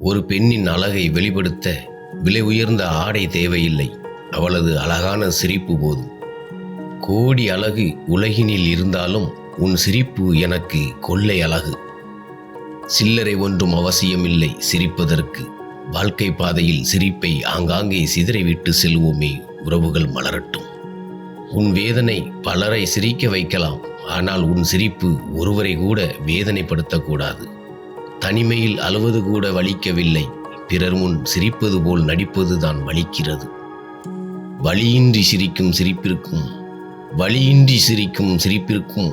ஒரு பெண்ணின் அழகை வெளிப்படுத்த விலை உயர்ந்த ஆடை தேவையில்லை, அவளது அழகான சிரிப்பு போதும். கோடி அழகு உலகினில் இருந்தாலும் உன் சிரிப்பு எனக்கு கொள்ளை அழகு. சில்லறை ஒன்றும் அவசியமில்லை சிரிப்பதற்கு. வாழ்க்கை பாதையில் சிரிப்பை ஆங்காங்கே சிதறிவிட்டு செல்வோமே, உறவுகள் மலரட்டும். உன் வேதனை பலரை சிரிக்க வைக்கலாம், ஆனால் உன் சிரிப்பு ஒருவரை கூட வேதனைப்படுத்தக்கூடாது. தனிமையில் அழுவது கூட வலிக்கவில்லை, பிறர் முன் சிரிப்பது போல் நடிப்பதுதான் வலிக்கிறது. வலியின்றி சிரிக்கும் சிரிப்பிற்கும்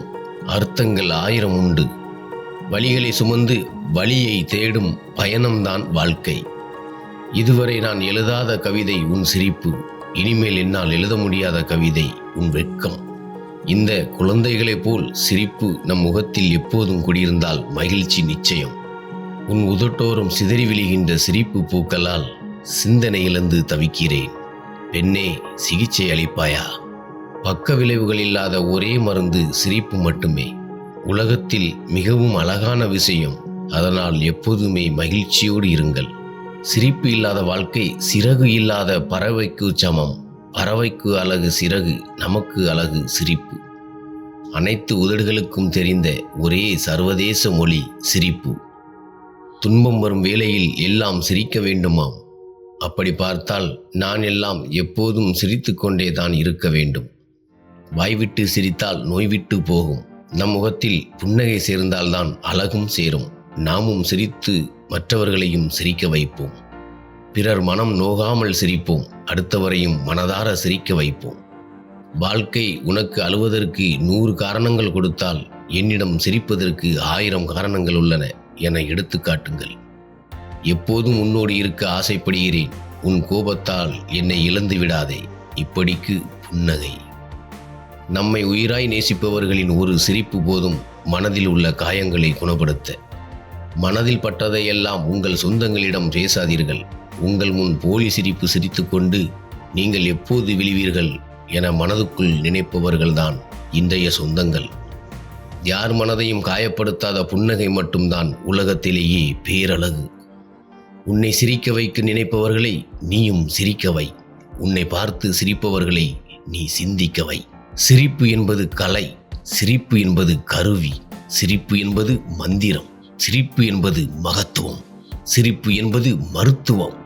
அர்த்தங்கள் 1000 உண்டு. வலிகளை சுமந்து வலியை தேடும் பயணம்தான் வாழ்க்கை. இதுவரை நான் எழுதாத கவிதை உன் சிரிப்பு, இனிமேல் என்னால் எழுத முடியாத கவிதை உன் வெட்கம். இந்த குழந்தைகளைப் போல் சிரிப்பு நம் முகத்தில் எப்போதும் குடியிருந்தால் மகிழ்ச்சி நிச்சயம். உன் உதட்டோரம் சிதறி விழுகின்ற சிரிப்பு பூக்களால் சிந்தனை இழந்து தவிக்கிறேன். பெண்ணே, சிகிச்சை அளிப்பாயா? பக்க விளைவுகள் இல்லாத ஒரே மருந்து சிரிப்பு மட்டுமே. உலகத்தில் மிகவும் அழகான விஷயம், அதனால் எப்போதுமே மகிழ்ச்சியோடு இருங்கள். சிரிப்பு இல்லாத வாழ்க்கை சிறகு இல்லாத பறவைக்கு சமம். பறவைக்கு அழகு சிறகு, நமக்கு அழகு சிரிப்பு. அனைத்து உதடுகளுக்கும் தெரிந்த ஒரே சர்வதேச மொழி சிரிப்பு. துன்பம் வரும் வேளையில் எல்லாம் சிரிக்க வேண்டுமாம். அப்படி பார்த்தால் நான் எல்லாம் எப்போதும் சிரித்து கொண்டே தான் இருக்க வேண்டும். வாய்விட்டு சிரித்தால் நோய்விட்டு போகும். நம் முகத்தில் புன்னகை சேர்ந்தால்தான் அழகும் சேரும். நாமும் சிரித்து மற்றவர்களையும் சிரிக்க வைப்போம். பிறர் மனம் நோகாமல் சிரிப்போம், அடுத்தவரையும் மனதார சிரிக்க வைப்போம். வாழ்க்கை உனக்கு அழுவதற்கு 100 காரணங்கள் கொடுத்தால் என்னிடம் சிரிப்பதற்கு 1000 காரணங்கள் உள்ளன என எடுத்து காட்டுங்கள். எப்போதும் உன்னோடு இருக்க ஆசைப்படுகிறேன். உன் கோபத்தால் என்னை இழந்து விடாதே. இப்படிக்கு புன்னகை. நம்மை உயிராய் நேசிப்பவர்களின் ஒரு சிரிப்பு போதும் மனதில் உள்ள காயங்களை குணப்படுத்த. மனதில் பட்டதையெல்லாம் உங்கள் சொந்தங்களிடம் பேசாதீர்கள். உங்கள் முன் போலி சிரிப்பு சிரித்துக்கொண்டு நீங்கள் எப்போது விழுவீர்கள் என மனதுக்குள் நினைப்பவர்கள்தான் இன்றைய சொந்தங்கள். யார் மனதையும் காயப்படுத்தாத புன்னகை மட்டும்தான் உலகத்திலேயே பேரழகு. உன்னை சிரிக்க வைக்க நினைப்பவர்களை நீயும் சிரிக்க வை. உன்னை பார்த்து சிரிப்பவர்களை நீ சிந்திக்க வை. சிரிப்பு என்பது கலை, சிரிப்பு என்பது கருவி, சிரிப்பு என்பது மந்திரம், சிரிப்பு என்பது மகத்துவம், சிரிப்பு என்பது மருத்துவம்.